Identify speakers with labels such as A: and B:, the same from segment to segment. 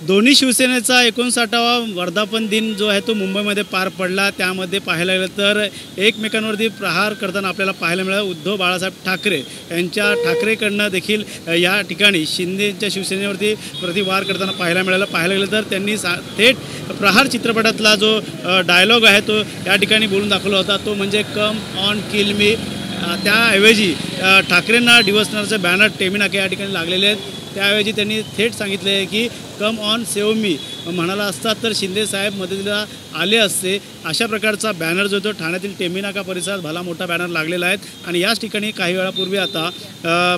A: दोन्ही शिवसेनेचा 59वा वर्धापन दिन जो आहे तो मुंबईमध्ये पार पडला। त्यामध्ये पाहायला गेलं तर एकमेकांवरती प्रहार करताना आपल्याला पाहायला मिळालं। उद्धव बाळासाहेब ठाकरे यांच्या ठाकरेकडनं देखील या ठिकाणी शिंदेच्या शिवसेनेवरती प्रतिवार करताना पाहायला मिळालं। पाहायला गेलं तर त्यांनी थेट प्रहार चित्रपटातला जो डायलॉग आहे तो या ठिकाणी बोलून दाखवला होता, तो म्हणजे कम ऑन किल मी। त्याऐवजी ठाकरेंना डिवसणारचे बॅनर टेमी या ठिकाणी लागलेले आहेत। त्याऐवजी त्यांनी थेट सांगितले आहे की कम ऑन सेव्ह मी म्हणाला असता तर शिंदे साहेब मदतीला आले असते। अशा प्रकारचा बॅनर जो तो ठाण्यातील टेमी नाका परिसरात भला मोठा बॅनर लागलेला आहे। आणि याच ठिकाणी काही वेळापूर्वी आता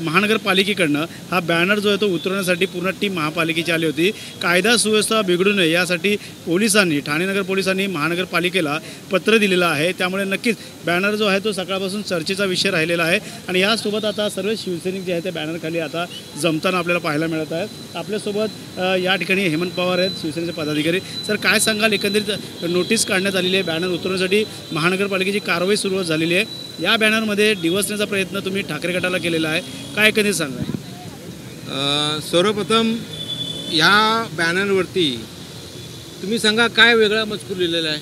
A: महानगरपालिकेकडनं हा बॅनर जो आहे तो उतरवण्यासाठी पूर्ण टीम महापालिकेची आली होती। कायदा सुव्यवस्था बिघडू नये यासाठी पोलिसांनी, ठाणे नगर पोलिसांनी महानगरपालिकेला पत्र दिलेलं आहे। त्यामुळे नक्कीच बॅनर जो आहे तो सकाळपासून चर्चेचा विषय राहिलेला आहे। आणि यासोबत आता सर्व शिवसैनिक जे आहे ते बॅनरखाली आता जमताना आपल्याला पाहायला मिळत आहेत। आपल्यासोबत या ठिकाणी हेमंत पवार आहेत, शिवसेनेचे पदाधिकारी। सर, काय सांगाल? एकंदरीत नोटीस काढण्यात आलेली आहे, बॅनर उतरवण्यासाठी महानगरपालिकेची कारवाई सुरू झालेली आहे। या बॅनरमध्ये डिवसण्याचा प्रयत्न तुम्ही ठाकरे गटाला केलेला आहे, काय एकंदरीत सांगा?
B: सर्वप्रथम या बॅनरवरती तुम्ही सांगा काय वेगळा मजकूर लिहिलेला आहे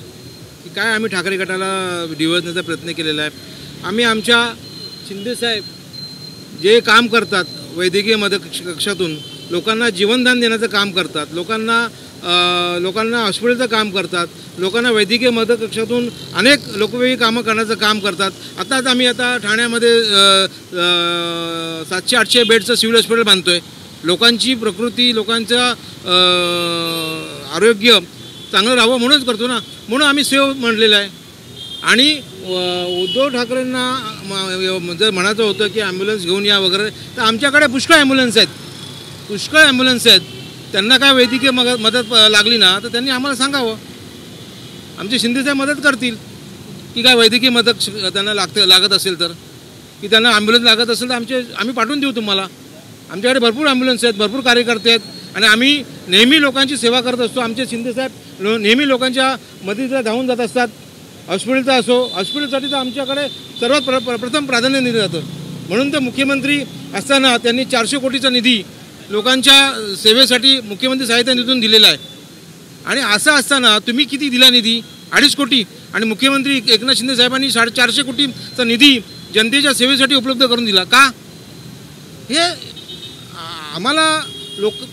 B: की काय आम्ही ठाकरे गटाला डिवसण्याचा प्रयत्न केलेला आहे? आम्ही आमच्या शिंदेसाहेब जे काम करतात, वैद्यकीय मदत कक्षातून लोकांना जीवनदान देण्याचं काम करतात, लोकांना हॉस्पिटलचं काम करतात, लोकांना वैद्यकीय मदत कक्षातून अनेक लोकोपयोगी कामं करण्याचं काम करतात। आताच आम्ही ठाण्यामध्ये 700-800 बेडचं सिव्हिल हॉस्पिटल बांधतो आहे। लोकांची प्रकृती, लोकांचं आरोग्य चांगलं राहावं म्हणूनच करतो ना, म्हणून आम्ही सेव म्हणलेलं आहे। आणि उद्धव ठाकरेंना जर म्हणायचं होतं की ॲम्ब्युलन्स घेऊन या वगैरे, तर आमच्याकडे पुष्कळ ॲम्ब्युलन्स आहेत, त्यांना काय वैद्यकीय मदत लागली ना तर त्यांनी आम्हाला सांगावं, आमचे शिंदेसाहेब मदत करतील। की काय वैद्यकीय मदत त्यांना लागत असेल तर, की त्यांना ॲम्ब्युलन्स लागत असेल तर आम्ही पाठवून देऊ तुम्हाला। आमच्याकडे भरपूर ॲम्ब्युलन्स आहेत, भरपूर कार्यकर्ते आहेत आणि आम्ही नेहमी लोकांची सेवा करत असतो। आमचे शिंदेसाहेब नेहमी लोकांच्या मदतीला धावून जात असतात। हॉस्पिटलचा असो, हॉस्पिटलसाठी तर आमच्याकडे सर्वात प्रथम प्राधान्य दिलं जातं। म्हणून तर मुख्यमंत्री असताना त्यांनी 400 कोटीचा निधी लोकांच्या सेवेसाठी मुख्यमंत्री सहायता निधीतून दिलेला आहे। आणि असं असताना तुम्ही किती दिला निधी? 2.5 कोटी। आणि मुख्यमंत्री एकनाथ शिंदे साहेबांनी 450 कोटीचा निधी जनतेच्या सेवेसाठी उपलब्ध करून दिला का? हे आम्हाला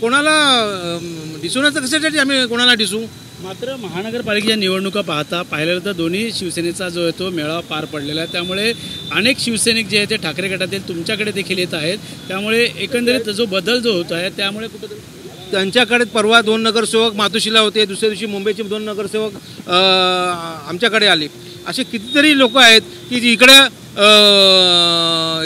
B: कोणाला दिसवण्याचं कशासाठी आम्ही कोणाला दिसू?
A: मात्र महानगरपालिकेच्या निवडणुका पाहिलं तर दोन्ही शिवसेनेचा जो आहे तो मेळावा पार पडलेला आहे। त्यामुळे अनेक शिवसैनिक जे आहे ते ठाकरे गटातील तुमच्याकडे देखील येत आहेत। त्यामुळे एकंदरीत जो बदल जो होत आहे त्यामुळे कुठेतरी
B: त्यांच्याकडे परवा 2 नगरसेवक मातोश्रीला होते, दुसऱ्या दिवशी मुंबईचे 2 नगरसेवक आमच्याकडे आले। असे कितीतरी लोक आहेत की इकडे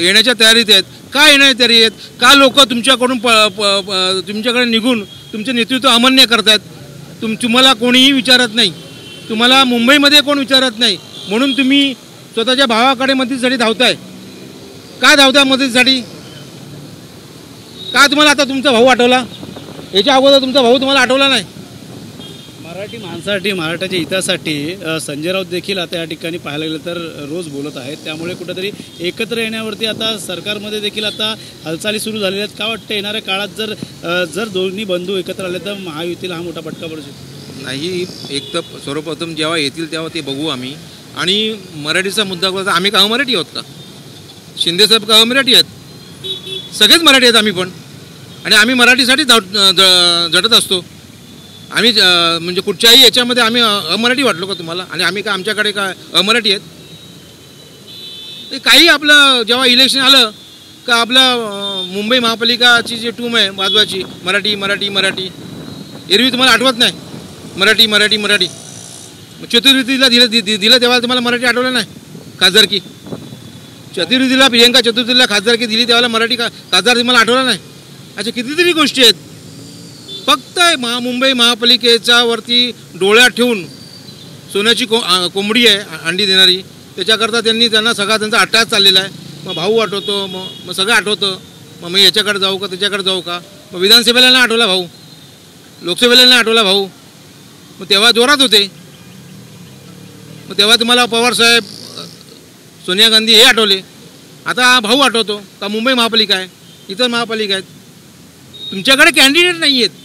B: येण्याच्या तयारीत आहेत। का येण्याच्या तयारी आहेत? का लोक तुमच्याकडे निघून तुमचे नेतृत्व अमान्य करतात? तुम्हाला कोणीही विचारत नाही, तुम्हाला मुंबईमध्ये कोण विचारत नाही, म्हणून तुम्ही स्वतःच्या भावाकडे मदतीसाठी धावताय। का धावताय मदतीसाठी? का तुम्हाला आता तुमचा भाऊ आठवला? याच्या अगोदर तुमचा भाऊ तुम्हाला आठवला नाही?
A: मराठी माणसासाठी, मराठाच्या हितासाठी संजय राऊत देखील आता या ठिकाणी पाहायला गेलं तर रोज बोलत आहेत। त्यामुळे कुठेतरी एकत्र येण्यावरती आता सरकारमध्ये देखील आता हालचाली सुरू झालेल्या आहेत। का वाटतं येणाऱ्या काळात जर दोन्ही बंधू एकत्र आले तर महायुतीला हा मोठा फटका पडू शकतो?
B: नाही, एक तर सर्वप्रथम जेव्हा येतील तेव्हा ते बघू आम्ही। आणि मराठीचा मुद्दा करता आम्ही का मराठी आहोत का? शिंदेसाहेब का मराठी आहेत? सगळेच मराठी आहेत आम्ही पण। आणि आम्ही मराठीसाठी झटत असतो। आम्ही म्हणजे कुठच्याही याच्यामध्ये आम्ही अमराठी वाटलो का तुम्हाला? आणि आम्ही का आमच्याकडे काय अमराठी आहेत? ते काही आपलं जेव्हा इलेक्शन आलं का आपलं मुंबई महापालिकाची जी टूम आहे वाजवाची मराठी मराठी मराठी, एरवी तुम्हाला आठवत नाही मराठी मराठी मराठी? चतुर्वेदीला दिलं तेव्हा तुम्हाला मराठी आठवलं नाही? खासदारकी चतुर्वेदीला, प्रियंका चतुर्थीला खासदारकी दिली तेव्हा मराठी खासदार तुम्हाला आठवला नाही? अशा कितीतरी गोष्टी आहेत। फक्त मुंबई महापालिकेच्या वरती डोळ्यात ठेवून सोन्याची कोंबडी आहे अंडी देणारी, त्याच्याकरता त्यांना सगळा त्यांचा अट्टाच चाललेला आहे। मग भाऊ आठवतो, मग सगळं आठवतं, मग याच्याकडे जाऊ का त्याच्याकडे जाऊ का? मग विधानसभेला नाही आठवला भाऊ, लोकसभेला नाही आठवला भाऊ, मग तेव्हा जोरात होते। मग तेव्हा तुम्हाला पवारसाहेब, सोनिया गांधी हे आठवले, आता भाऊ आठवतो का? मुंबई महापालिका आहे, इतर महापालिका आहेत, तुमच्याकडे कॅन्डिडेट नाही आहेत।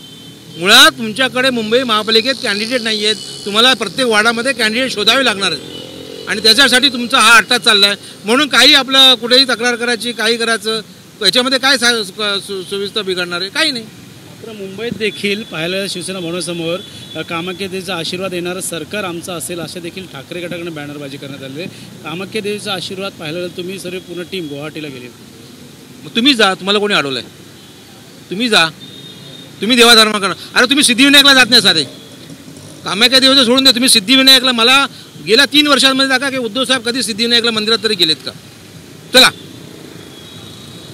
B: मुळात तुमच्याकडे मुंबई महापालिकेत कॅन्डिडेट नाही आहेत, तुम्हाला प्रत्येक वार्डामध्ये कॅन्डिडेट शोधावे लागणार आहेत आणि त्याच्यासाठी तुमचा हा अट्टा चालला आहे. म्हणून काही आपलं कुठेही तक्रार करायची, काही करायचं, याच्यामध्ये काय सुविधा बिघडणार आहे? काही नाही.
A: मात्र मुंबईत देखील पाहायला शिवसेना भवनासमोर कामाख्या देवीचा आशीर्वाद येणारं सरकार आमचं असेल अशा देखील ठाकरे गटाकडून बॅनरबाजी करण्यात आली आहे. कामाख्या देवीचा आशीर्वाद पाहायला तुम्ही सर्व पूर्ण टीम गुवाहाटीला गेली.
B: मग तुम्ही जा, तुम्हाला कोणी अडवलं आहे? तुम्ही जा, तुम्ही देवाधर्म करा. अरे तुम्ही सिद्धिविनायकला जात नाही सारे, कामाख्या देवीचं सोडून द्या. तुम्ही सिद्धिविनायकला, मला गेल्या 3 वर्षांमध्ये दाखवा की उद्धव साहेब कधी सिद्धिविनायकला मंदिरात तरी गेलेत का? चला,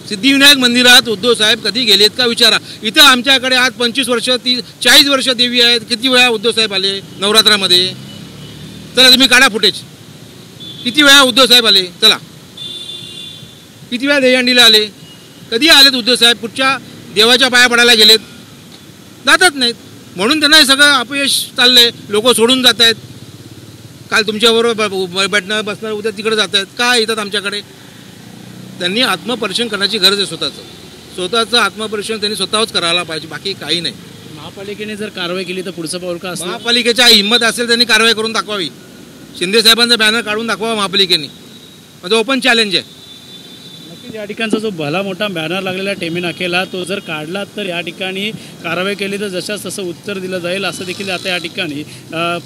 B: सिद्धिविनायक मंदिरात उद्धव साहेब कधी गेलेत का विचारा. इथं आमच्याकडे आज 25 वर्ष 40 वर्ष देवी आहेत. किती वेळा उद्धव साहेब आले नवरात्रामध्ये? चला तुम्ही काढा फुटेज. किती वेळा उद्धव साहेब आले? चला, किती वेळा दहीहंडीला आले? कधी आलेत उद्धव साहेब? कुठच्या देवाच्या पाया पडायला गेलेत? जातच नाहीत. म्हणून त्यांना हे सगळं अपयश चाललंय. लोक सोडून जात आहेत. काल तुमच्याबरोबर बैठणार बसणार, उद्या तिकडे जात आहेत. का येतात आमच्याकडे? त्यांनी आत्मपरीक्षण करण्याची गरज आहे. स्वतःचं आत्मपरीक्षण त्यांनी स्वतःच करायला पाहिजे, बाकी काही नाही.
A: महापालिकेने जर कारवाई केली तर पुढचं पाऊल का असणार?
B: महापालिकेच्या हिंमत असेल त्यांनी कारवाई करून दाखवावी. शिंदे साहेबांचा बॅनर काढून दाखवा महापालिकेने. माझं ओपन चॅलेंज आहे.
A: नक्कीच या ठिकाणचा जो भला मोठा बॅनर लागलेला टेमी नाकेला तो जर काढला तर या ठिकाणी कारवाई केली तर जशाच तसं उत्तर दिलं जाईल असं देखील आता या ठिकाणी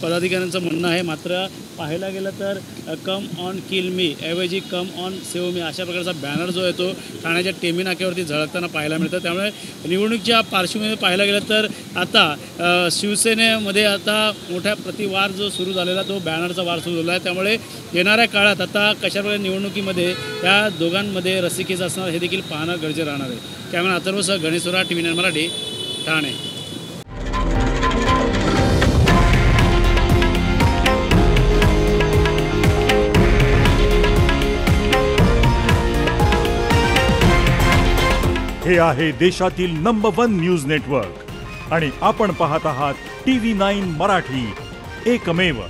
A: पदाधिकाऱ्यांचं म्हणणं आहे. मात्र पाहायला गेलं तर कम ऑन किल मी ऐवजी कम ऑन सेव मी अशा प्रकारचा बॅनर जो आहे तो ठाण्याच्या टेमी नाक्यावरती झळकताना पाहायला मिळतं. त्यामुळे निवडणुकीच्या पार्श्वभूमीवर पाहायला गेलं तर आता शिवसेनेमध्ये आता मोठ्या प्रतिवार जो सुरू झालेला तो बॅनरचा वार सुरू झाला आहे. त्यामुळे येणाऱ्या काळात आता कशाप्रकारे निवडणुकीमध्ये या दोघांमध्ये रस्सीखेच असणार हे देखील पाहणं गरजेचं राहणार आहे. कॅमेरा अथर्वसह गणेश सोरा, TV9 मराठी, ठाणे.
C: हे आहे देशातील नंबर 1 न्यूज नेटवर्क आणि आपण पाहत आहात TV9 मराठी, एकमेव.